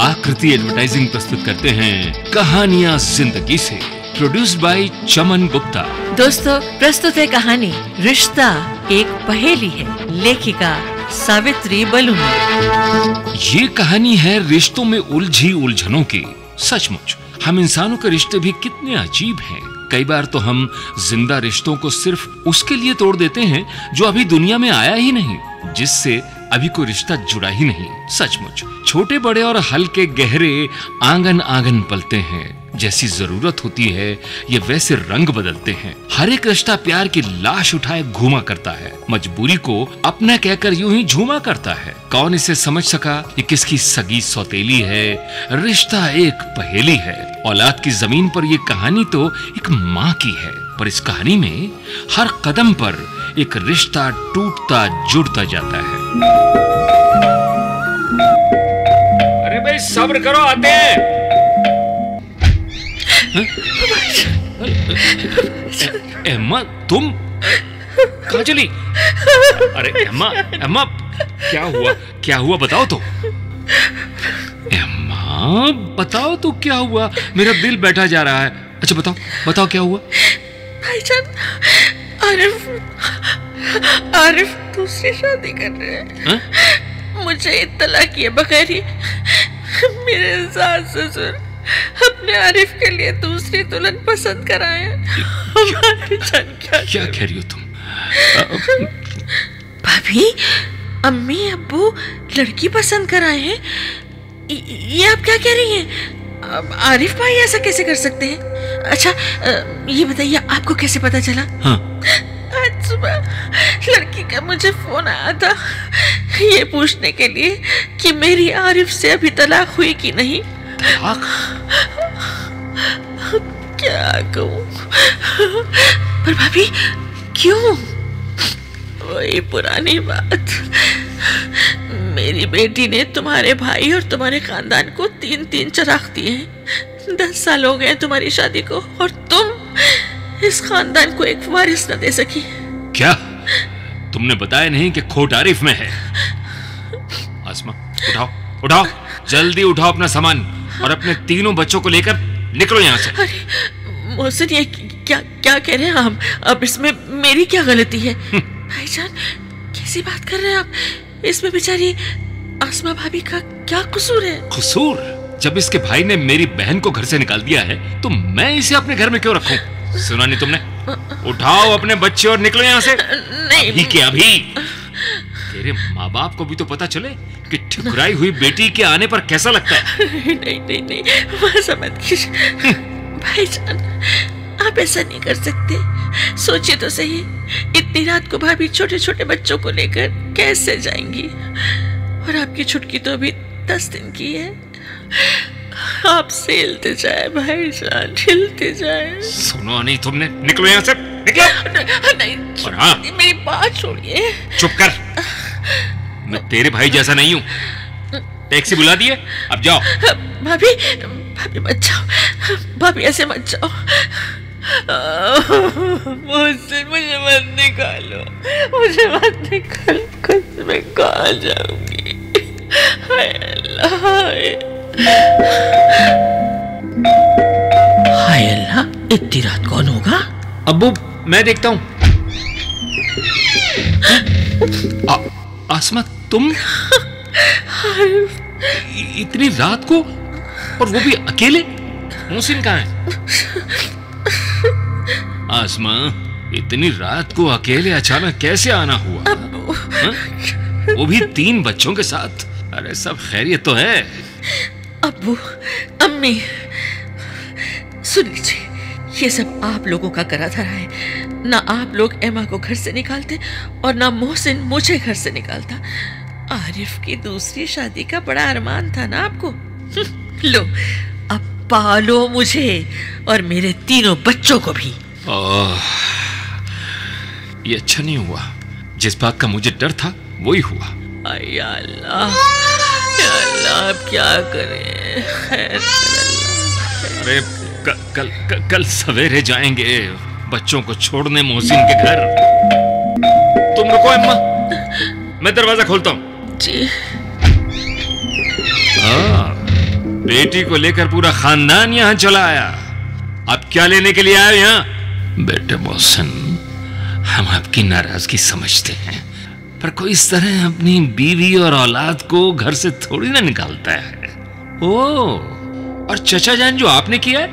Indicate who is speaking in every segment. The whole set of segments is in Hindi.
Speaker 1: आकृति एडवर्टाइजिंग प्रस्तुत करते हैं कहानियां जिंदगी से, प्रोड्यूस्ड बाय चमन गुप्ता।
Speaker 2: दोस्तों, प्रस्तुत है कहानी रिश्ता एक पहेली है, लेखिका सावित्री बलूनी।
Speaker 1: ये कहानी है रिश्तों में उलझी उलझनों की। सचमुच हम इंसानों के रिश्ते भी कितने अजीब हैं। कई बार तो हम जिंदा रिश्तों को सिर्फ उसके लिए तोड़ देते हैं जो अभी दुनिया में आया ही नहीं, जिससे अभी कोई रिश्ता जुड़ा ही नहीं। सचमुच छोटे बड़े और हल्के गहरे आंगन आंगन पलते हैं। जैसी जरूरत होती है ये वैसे रंग बदलते हैं। हर एक रिश्ता प्यार की लाश उठाए घूमा करता है, मजबूरी को अपना कहकर यूं ही झूमा करता है। कौन इसे समझ सका ये किसकी सगी सौतेली है। रिश्ता एक पहेली है। औलाद की जमीन पर ये कहानी तो एक माँ की है, पर इस कहानी में हर कदम पर एक रिश्ता टूटता जुड़ता जाता है। अरे भाई सब्र करो, आते हैं। एम्मा, तुम कहाँ चली? अरे एम्मा, एम्मा क्या हुआ बताओ तो। एम्मा बताओ तो क्या हुआ, मेरा दिल बैठा जा रहा है। अच्छा बताओ क्या हुआ।
Speaker 3: भाईजान, आरिफ दूसरी शादी कर रहे हैं। मुझे इत्तला किए बगैर ही मेरे सास ससुर अपने आरिफ के लिए दूसरी दुल्हन पसंद कराए।
Speaker 1: क्या कह रही हो तुम?
Speaker 3: भाभी, अम्मी अब्बू लड़की पसंद कराए हैं, ये आप क्या कह रही हैं? आरिफ भाई ऐसा कैसे कर सकते हैं? अच्छा ये बताइए, आपको कैसे पता चला?
Speaker 1: हाँ।
Speaker 3: आज सुबह लड़की का मुझे फोन आया था, ये पूछने के लिए कि मेरी आरिफ से अभी तलाक हुई कि नहीं। क्या कहूँ? पर भाभी क्यों? वही पुरानी बात। मेरी बेटी ने तुम्हारे भाई और तुम्हारे खानदान को 3-3 चराग दिए हैं। 10 साल हो गए तुम्हारी शादी को और तुम इस खानदान को एक वारिस न दे सकी।
Speaker 1: क्या तुमने बताया नहीं कि खोट आरिफ में है? आसमा, उठाओ जल्दी उठाओ अपना सामान और अपने तीनों बच्चों को लेकर निकलो यहाँ से।
Speaker 3: अरे मोहसिन, ये क्या कह रहे हैं आप? अब इसमें मेरी क्या गलती है? भाईजान कैसी बात कर रहे हैं आप? इसमें बेचारी आसमा भाभी का क्या कसूर है?
Speaker 1: कसूर? जब इसके भाई ने मेरी बहन को घर से निकाल दिया है तो मैं इसे अपने घर में क्यों रखूं? सुना नहीं तुमने? उठाओ अपने बच्चे और निकलो यहाँ से।
Speaker 3: नहीं
Speaker 1: अभी के अभी। तेरे माँ बाप को भी तो पता चले कि ठुकराई हुई बेटी के आने पर कैसा लगता है।
Speaker 3: नहीं वैसा मत कीजिए भाईजान, आप ऐसा नहीं कर सकते। सोचिए तो सही, इतनी रात को भाभी छोटे छोटे बच्चों को लेकर कैसे जाएंगी? और आपकी छुटकी तो अभी 10 दिन की है। आप हिलते जाए भाईजान, हिलते जाए।
Speaker 1: सुनो नहीं तुमने? निकलो यहाँ से, निकलो।
Speaker 3: नहीं,
Speaker 1: और हाँ,
Speaker 3: मेरी बात छोड़िए।
Speaker 1: चुप कर। मैं तेरे भाई जैसा नहीं हूँ। टैक्सी बुला दिए, अब जाओ।
Speaker 3: भाभी मत जाओ, भाभी ऐसे मत जाओ। मुझसे मुझे मत निकालो, मुझे मत निकालो। कल मैं कहाँ जाऊंगी? हाय अल्लाह, हाय अल्लाह, इतनी रात कौन होगा?
Speaker 1: अब्बू मैं देखता हूँ। आसमा तुम इतनी रात को, और वो भी अकेले? मोहसिन कहाँ है? आसमा इतनी रात को अकेले अचानक कैसे आना हुआ? वो भी 3 बच्चों के साथ? अरे सब खैरियत तो है?
Speaker 3: अब्बू अम्मी सुन लीजिए, ये सब आप लोगों का करा धरा है। ना आप लोग एमा को घर से निकालते और ना मोहसिन मुझे घर से निकालता। आरिफ की दूसरी शादी का बड़ा अरमान था ना आपको। लो अब पालो मुझे और मेरे तीनों बच्चों को भी।
Speaker 1: ये अच्छा नहीं हुआ। जिस बात का मुझे डर था वही हुआ।
Speaker 3: अल्लाह, अब क्या करें? खैर
Speaker 1: अरे कल सवेरे जाएंगे बच्चों को छोड़ने मोहसिन के घर। तुम रुको अम्मा, मैं दरवाजा खोलता हूँ।
Speaker 3: जी।
Speaker 1: बेटी को लेकर पूरा खानदान यहाँ चला आया। अब क्या लेने के लिए आए यहाँ? बेटे मोहसिन, हम आपकी नाराजगी समझते हैं, पर कोई इस तरह अपनी बीवी और औलाद को घर से थोड़ी ना निकालता है। ओ, और चचा जान जो आपने किया है,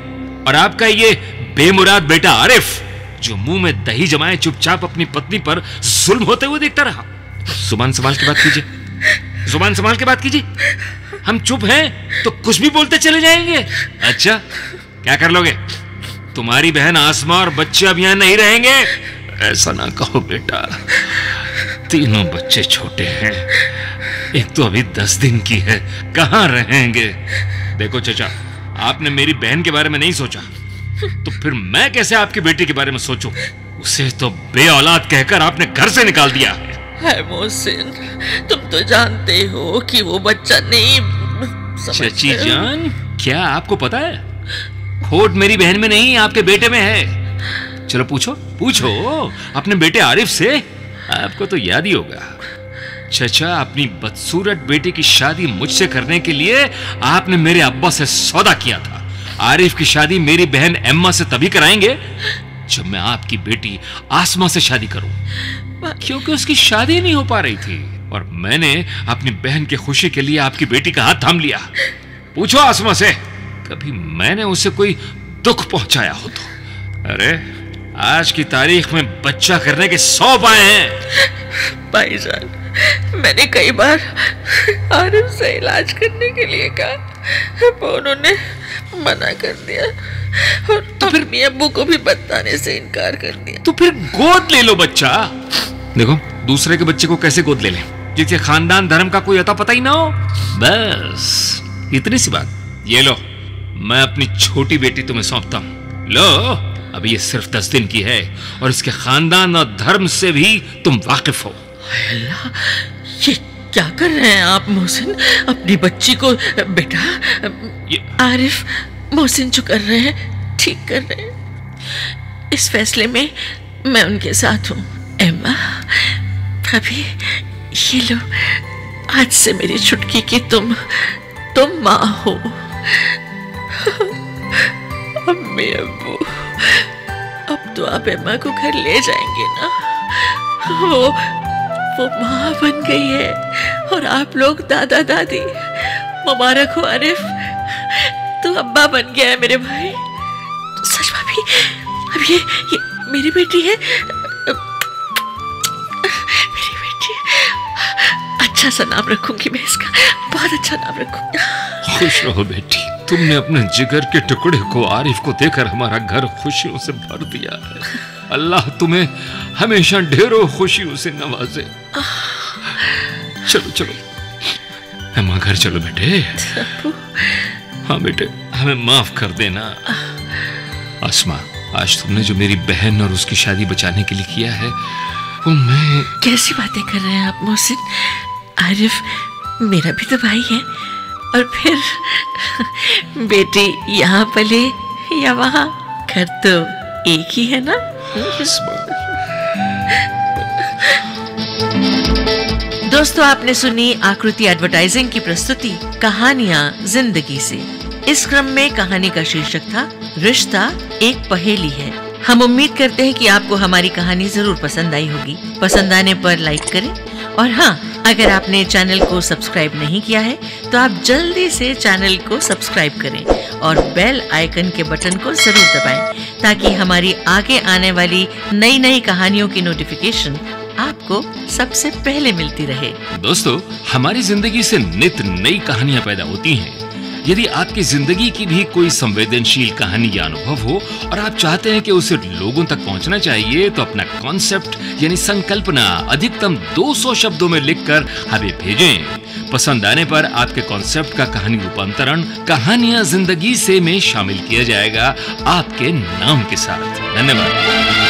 Speaker 1: और आपका ये बेमुराद बेटा आरिफ जो मुंह में दही जमाए चुपचाप अपनी पत्नी पर जुल्म होते हुए देखता रहा। जुबान संभाल के बात कीजिए, जुबान संभाल के बात कीजिए। हम चुप हैं तो कुछ भी बोलते चले जाएंगे। अच्छा, क्या कर लोगे? तुम्हारी बहन आसमा और बच्चे अब यहां नहीं रहेंगे। ऐसा ना कहो बेटा, तीनों बच्चे छोटे हैं, एक तो अभी 10 दिन की है, कहां रहेंगे? देखो चचा, आपने मेरी बहन के बारे में नहीं सोचा, तो फिर मैं कैसे आपकी बेटी के बारे में सोचूं? उसे तो बे कहकर आपने घर से निकाल दिया है।
Speaker 3: हाय मोहसिन, तुम तो जानते हो कि वो बच्चा नहीं।
Speaker 1: चची जान, क्या आपको पता है खोट मेरी बहन में नहीं, आपके बेटे में है। चलो पूछो पूछो अपने बेटे आरिफ से, आपको तो याद ही होगा। चचा, अपनी बदसूरत बेटे की शादी मुझसे करने के लिए आपने मेरे अब्बा से सौदा किया था। आरिफ की शादी मेरी बहन एम्मा से तभी कराएंगे जब मैं आपकी बेटी आसमा से शादी करूं, क्योंकि उसकी शादी नहीं हो पा रही थी और मैंने अपनी बहन की खुशी के लिए आपकी बेटी का हाथ थाम लिया। पूछो आसमा से, कभी मैंने उसे कोई दुख पहुंचाया हो तो? अरे आज की तारीख में बच्चा करने के 100 उपाय हैं।
Speaker 3: भाईजान, मैंने कई बार आरिफ से इलाज करने के लिए कहा, पर उन्होंने मना कर दिया और तो फिर अम्मी अब्बू को भी बताने से इनकार कर दिया।
Speaker 1: तो फिर गोद ले लो बच्चा। देखो, दूसरे के बच्चे को कैसे गोद ले लें जिसके खानदान धर्म का कोई अता पता ही ना हो? बस इतनी सी बात। ये लो, मैं अपनी छोटी बेटी तुम्हें सौंपता हूं। लो, अभी ये सिर्फ 10 दिन की है और इसके खानदान और धर्म से भी तुम वाकिफ हो।
Speaker 3: अल्लाह, ये क्या कर रहे हैं आप मोहसिन? अपनी बच्ची को बेटा आरिफ, मोहसिन जो कर रहे हैं ठीक कर रहे हैं। इस फैसले में मैं उनके साथ हूँ। एम्मा, भाभी, ये लो, आज से मेरी छुटकी की तुम माँ हो। अम्मी अब्बू, अब तो आप एम्मा को घर ले जाएंगे ना? वो माँ बन गई है और आप लोग दादा दादी। मुबारक हो आरिफ, तू अब्बा बन गया है मेरे भाई। सच भाभी, अब ये मेरी बेटी है, मेरी बेटी। अच्छा सा नाम रखूंगी मैं इसका, बहुत अच्छा नाम रखूंगी।
Speaker 1: खुश रहो बेटी, तुमने अपने जिगर के टुकड़े को आरिफ को देकर हमारा घर खुशियों से भर दिया है। अल्लाह तुम्हें हमेशा ढेरों खुशियों से नवाजे। चलो चलो अम्मा, घर चलो बेटे। हाँ बेटे, हमें माफ कर देना। आसमा, आज तुमने जो मेरी बहन और उसकी शादी बचाने के लिए किया है वो मैं...
Speaker 3: कैसी बातें कर रहे हैं आप मोहसिन? आरिफ मेरा भी तो भाई है, और फिर बेटी यहाँ पले या वहाँ, घर तो एक ही है ना? दोस्तों, आपने सुनी आकृति एडवर्टाइजिंग की प्रस्तुति कहानियां जिंदगी से। इस क्रम में कहानी का शीर्षक था रिश्ता एक पहेली है। हम उम्मीद करते हैं कि आपको हमारी कहानी जरूर पसंद आई होगी। पसंद आने पर लाइक करें, और हाँ, अगर आपने चैनल को सब्सक्राइब नहीं किया है तो आप जल्दी से चैनल को सब्सक्राइब करें और बेल आइकन के बटन को जरूर दबाएं, ताकि हमारी आगे आने वाली नई नई कहानियों की नोटिफिकेशन आपको सबसे पहले मिलती रहे।
Speaker 1: दोस्तों, हमारी जिंदगी से नित नई कहानियां पैदा होती हैं। यदि आपकी जिंदगी की भी कोई संवेदनशील कहानी या अनुभव हो और आप चाहते हैं कि उसे लोगों तक पहुंचना चाहिए, तो अपना कॉन्सेप्ट यानी संकल्पना अधिकतम 200 शब्दों में लिखकर हमें भेजें। पसंद आने पर आपके कॉन्सेप्ट का कहानी रूपांतरण कहानियां जिंदगी से में शामिल किया जाएगा, आपके नाम के साथ। धन्यवाद।